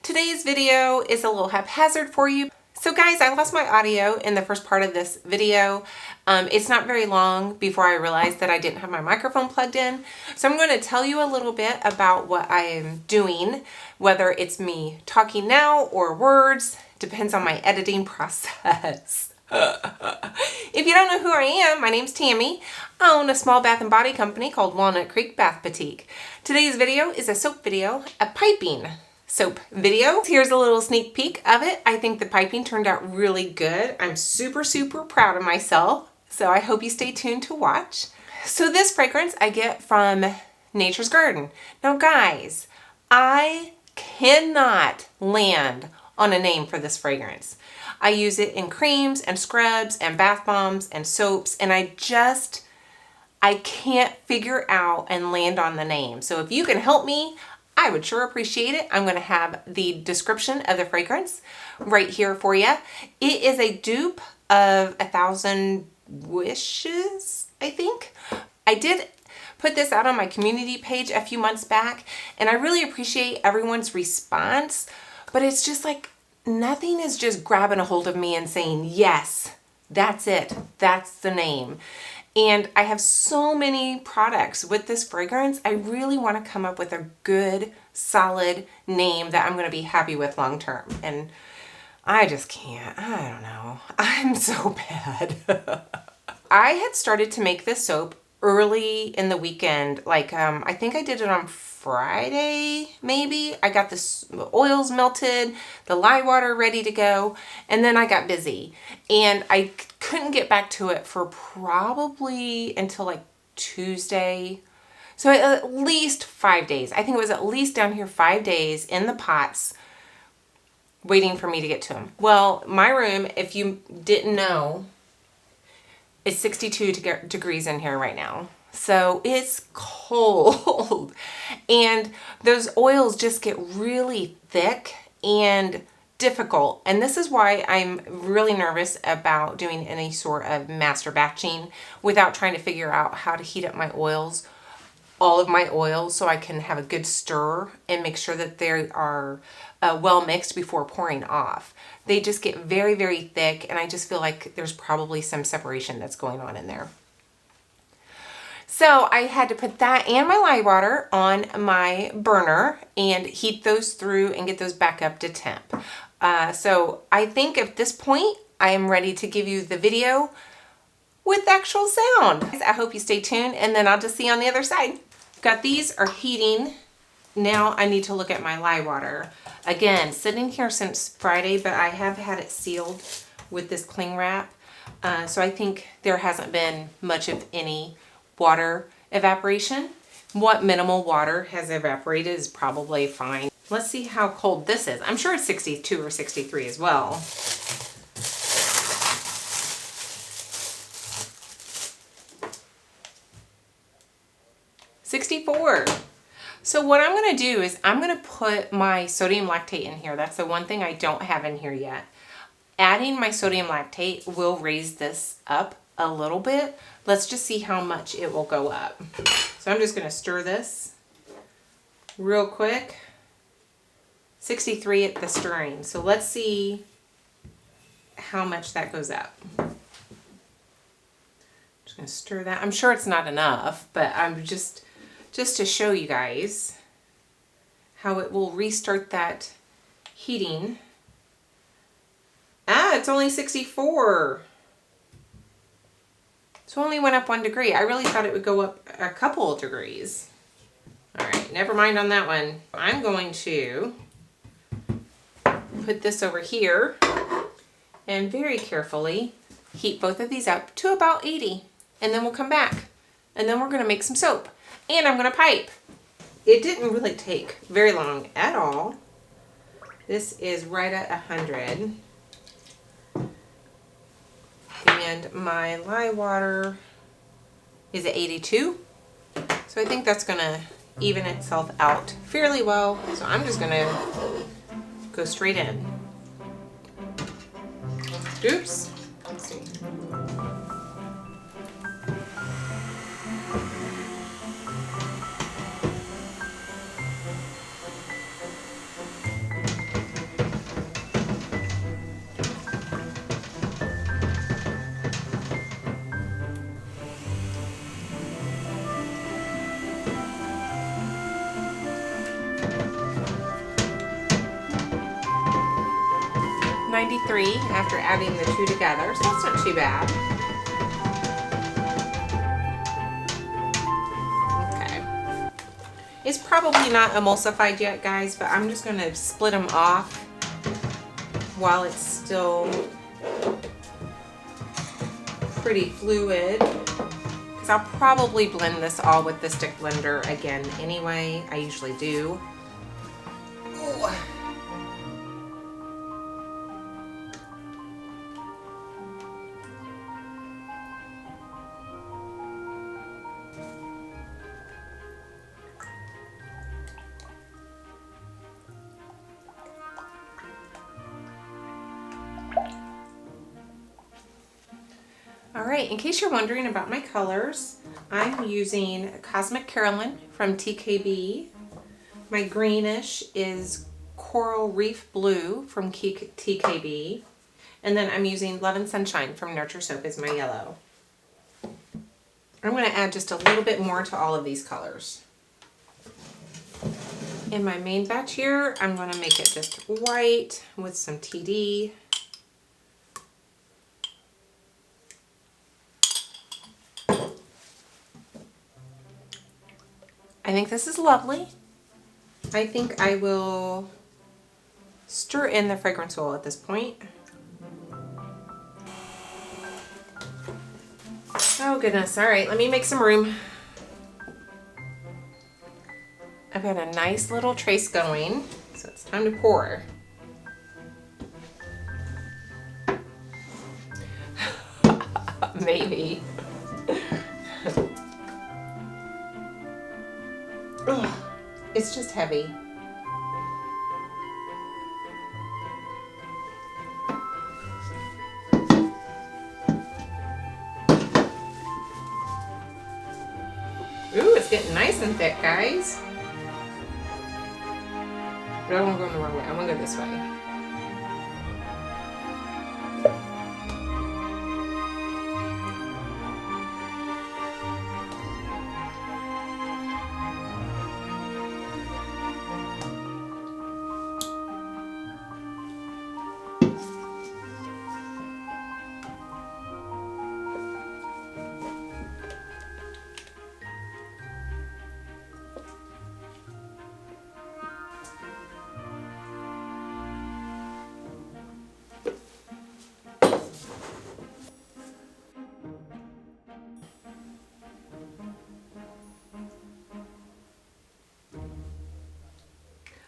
Today's video is a little haphazard for you. So guys, I lost my audio in the first part of this video. It's not very long before I realized that I didn't have my microphone plugged in. So I'm going to tell you a little bit about what I am doing, whether it's me talking now or words, depends on my editing process. If you don't know who I am, my name's Tammy. I own a small bath and body company called Walnut Creek Bath Boutique. Today's video is a soap video, a piping soap video. Here's a little sneak peek of it. I think the piping turned out really good. I'm super proud of myself. So I hope you stay tuned to watch. So this fragrance I get from Nature's Garden. Now guys, I cannot land on a name for this fragrance. I use it in creams and scrubs and bath bombs and soaps, and I can't figure out and land on the name. So if you can help me, I would sure appreciate it. I'm going to have the description of the fragrance right here for you. It is a dupe of 1,000 Wishes, I think. I did put this out on my community page a few months back, and I really appreciate everyone's response, but it's just like nothing is just grabbing a hold of me and saying, yes, that's it. That's the name. And I have so many products with this fragrance. I really want to come up with a good, solid name that I'm going to be happy with long term. And I just can't. I don't know. I'm so bad. I had started to make this soap early in the weekend. Like, I think I did it on Friday, maybe. I got the oils melted, the lye water ready to go, and then I got busy. And I couldn't get back to it for probably until like Tuesday. So at least 5 days. I think it was at least down here 5 days in the pots waiting for me to get to them. Well, my room, if you didn't know, is 62 degrees in here right now. So it's cold. And those oils just get really thick and difficult. And this is why I'm really nervous about doing any sort of master batching without trying to figure out how to heat up my oils, all of my oils, so I can have a good stir and make sure that they are well mixed before pouring off. They just get very thick, and I just feel like there's probably some separation that's going on in there. So I had to put that and my lye water on my burner and heat those through and get those back up to temp. So I think at this point, I am ready to give you the video with actual sound. I hope you stay tuned, and then I'll just see you on the other side. Got these are heating. Now I need to look at my lye water. Again, sitting here since Friday, but I have had it sealed with this cling wrap. So I think there hasn't been much of any water evaporation. What minimal water has evaporated is probably fine. Let's see how cold this is. I'm sure it's 62 or 63 as well. 64. So what I'm going to do is I'm going to put my sodium lactate in here. That's the one thing I don't have in here yet. Adding my sodium lactate will raise this up a little bit. Let's just see how much it will go up. So I'm just going to stir this real quick. 63 at the stirring. So let's see how much that goes up. Just going to stir that. I'm sure it's not enough, but I'm just to show you guys how it will restart that heating. Ah, it's only 64. So only went up 1 degree. I really thought it would go up a couple of degrees. All right, never mind on that one. I'm going to put this over here and very carefully heat both of these up to about 80. And then we'll come back. And then we're going to make some soap. And I'm going to pipe. It didn't really take very long at all. This is right at 100. And my lye water is at 82. So I think that's going to even itself out fairly well. So I'm just going to go straight in. Oops. Let's see. $1.93 after adding the two together, so that's not too bad. Okay. It's probably not emulsified yet, guys, but I'm just going to split them off while it's still pretty fluid. Because I'll probably blend this all with the stick blender again anyway. I usually do. Ooh. All right, in case you're wondering about my colors, I'm using Cosmic Carolyn from TKB. My greenish is Coral Reef Blue from TKB. And then I'm using Love and Sunshine from Nurture Soap as my yellow. I'm going to add just a little bit more to all of these colors. In my main batch here, I'm going to make it just white with some TD. I think this is lovely. I think I will stir in the fragrance oil at this point. Oh goodness, all right, let me make some room. I've got a nice little trace going, so it's time to pour. Maybe. Ugh, it's just heavy. Ooh, it's getting nice and thick, guys. But I don't want to go the wrong way. I want to go this way.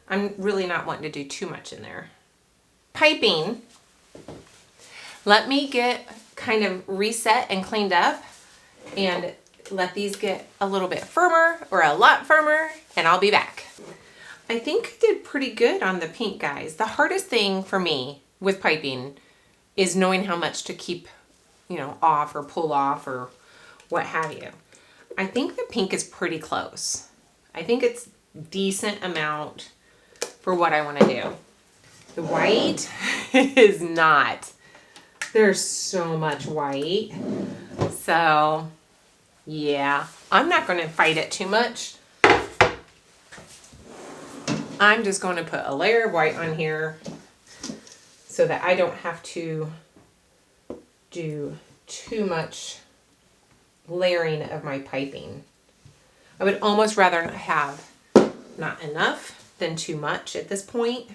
I'm really not wanting to do too much in there. Piping. Let me get kind of reset and cleaned up and let these get a little bit firmer or a lot firmer, and I'll be back. I think I did pretty good on the pink, guys. The hardest thing for me with piping is knowing how much to keep, you know, off or pull off or what have you. I think the pink is pretty close. I think it's decent amount for what I want to do. The white is not. There's so much white. So, yeah, I'm not going to fight it too much. I'm just going to put a layer of white on here so that I don't have to do too much layering of my piping. I would almost rather have not enough than too much at this point.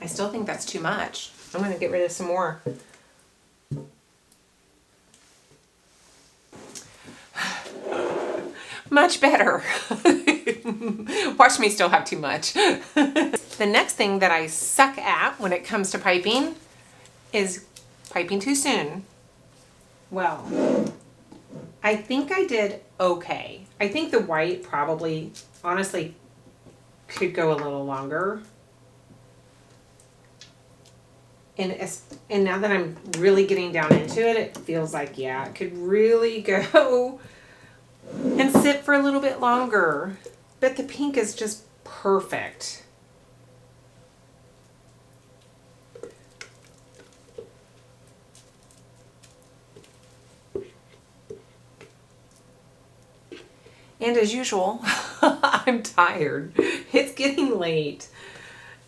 I still think that's too much. I'm going to get rid of some more. Much better. Watch me still have too much. The next thing that I suck at when it comes to piping is piping too soon. Well, I think I did okay. I think the white probably, honestly, could go a little longer. And now that I'm really getting down into it, it feels like, yeah, it could really go and sit for a little bit longer. But the pink is just perfect. And as usual, I'm tired. It's getting late.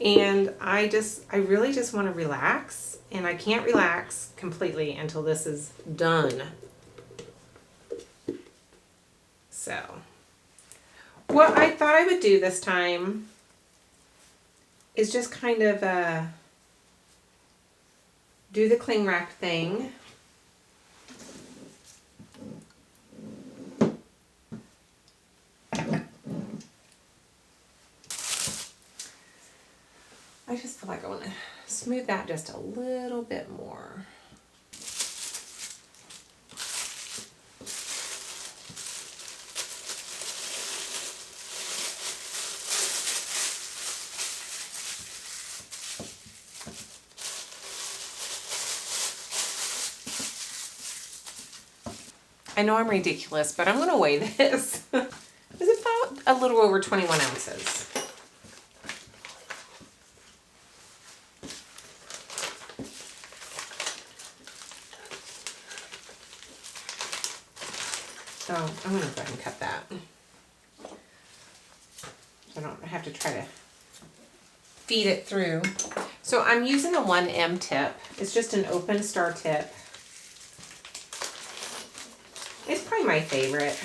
And I really just want to relax, and I can't relax completely until this is done. So, what I thought I would do this time is just kind of do the cling wrap thing. I just feel like I want to smooth that just a little bit more. I know I'm ridiculous, but I'm going to weigh this. It's about a little over 21 ounces. So I'm going to go ahead and cut that. So I don't have to try to feed it through. So I'm using a 1M tip. It's just an open star tip. It's probably my favorite.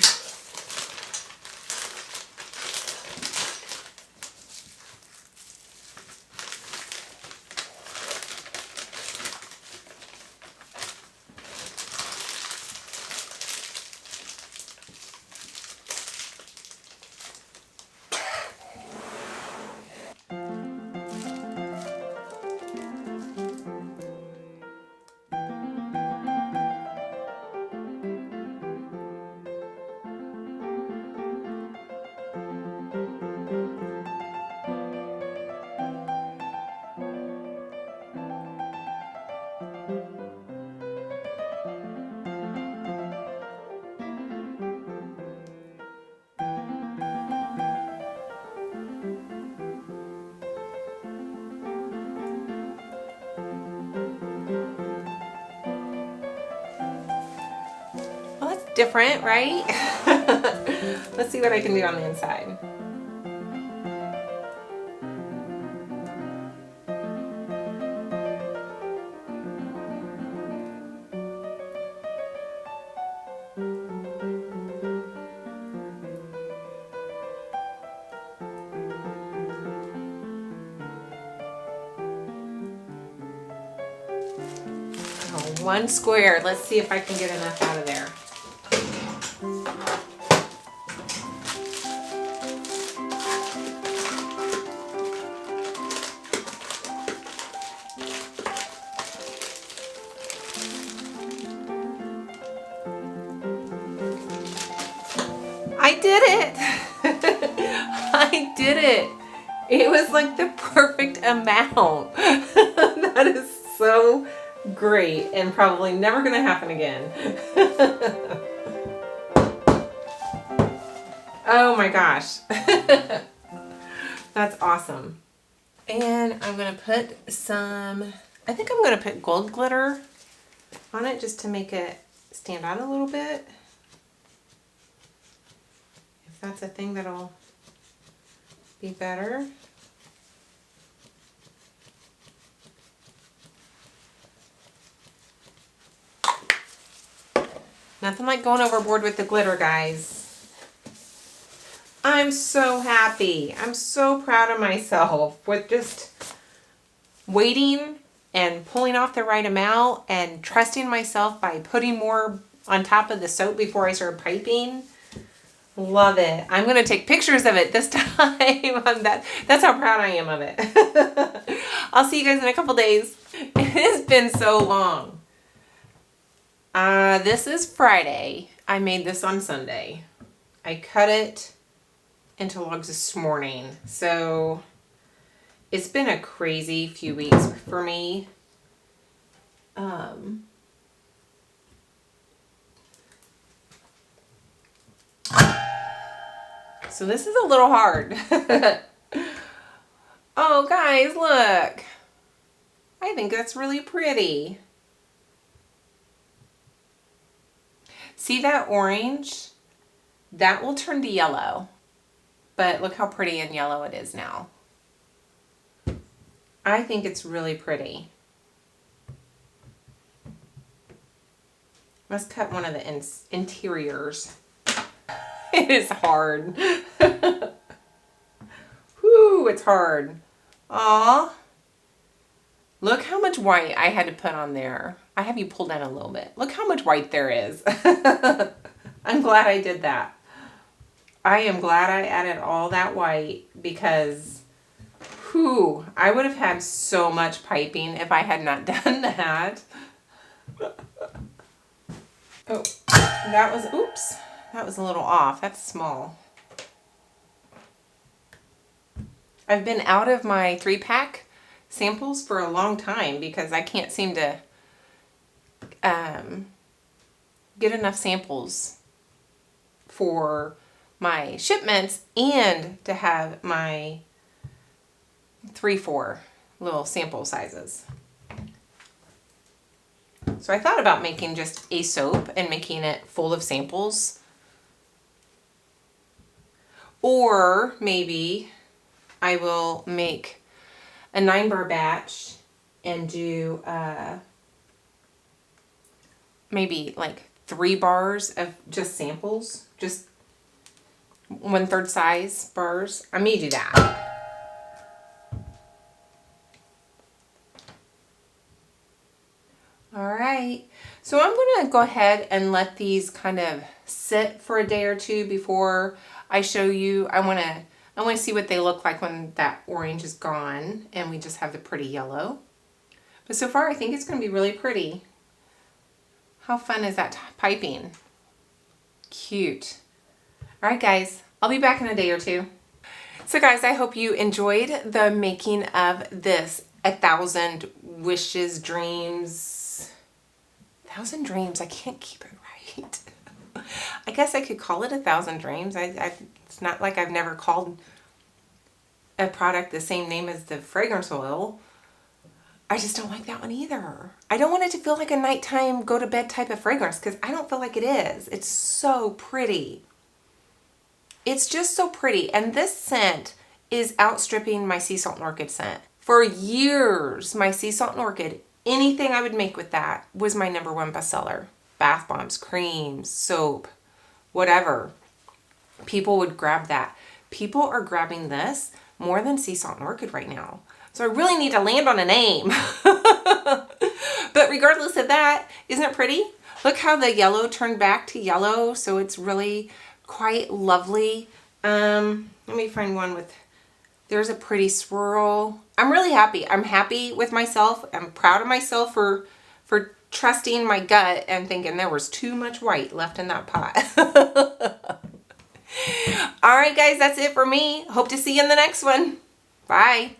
Well, that's different, right? Let's see what I can do on the inside. Oh, one square. Let's see if I can get enough out of there. I did it! I did it! It was like the perfect amount. That is so great and probably never going to happen again. Oh my gosh. That's awesome. And I'm going to put I think I'm going to put gold glitter on it just to make it stand out a little bit. If that's a thing that'll be better. Nothing like going overboard with the glitter, guys. I'm so happy. I'm so proud of myself with just waiting and pulling off the right amount and trusting myself by putting more on top of the soap before I started piping. Love it. I'm going to take pictures of it this time. That's how proud I am of it. I'll see you guys in a couple days. It has been so long. This is Friday. I made this on Sunday. I cut it into logs this morning. So it's been a crazy few weeks for me. So this is a little hard. Oh, guys, look. I think that's really pretty. See that orange? That will turn to yellow. But look how pretty and yellow it is now. I think it's really pretty. Let's cut one of the interiors. It is hard. Whew, it's hard. Aw. Look how much white I had to put on there. I have you pull down a little bit. Look how much white there is. I'm glad I did that. I am glad I added all that white because, whew, I would have had so much piping if I had not done that. Oh, that was, oops, that was a little off. That's small. I've been out of my 3-pack samples for a long time because I can't seem to get enough samples for my shipments and to have my 3-4 little sample sizes. So I thought about making just a soap and making it full of samples. Or maybe I will make a 9-bar batch and do maybe like 3 bars of just samples, just 1/3 size bars. I may do that. All right, so I'm gonna go ahead and let these kind of sit for a day or two before I show you. I wanna see what they look like when that orange is gone and we just have the pretty yellow. But so far I think it's gonna be really pretty. How fun is that piping? Cute. All right guys, I'll be back in a day or two. So guys, I hope you enjoyed the making of this 1,000 wishes, dreams, 1,000 dreams. I can't keep it right. I guess I could call it 1,000 dreams. It's not like I've never called a product the same name as the fragrance oil. I just don't like that one either. I don't want it to feel like a nighttime go to bed type of fragrance because I don't feel like it is. It's so pretty. It's just so pretty. And this scent is outstripping my sea salt and orchid scent. For years, my sea salt and orchid, anything I would make with that was my #1 bestseller. Bath bombs, creams, soap, whatever. People would grab that. People are grabbing this more than sea salt and orchid right now. So I really need to land on a name. But regardless of that, isn't it pretty? Look how the yellow turned back to yellow. So it's really quite lovely. Let me find one with, there's a pretty swirl. I'm really happy. I'm happy with myself. I'm proud of myself for trusting my gut and thinking there was too much white left in that pot. All right, guys, that's it for me. Hope to see you in the next one. Bye.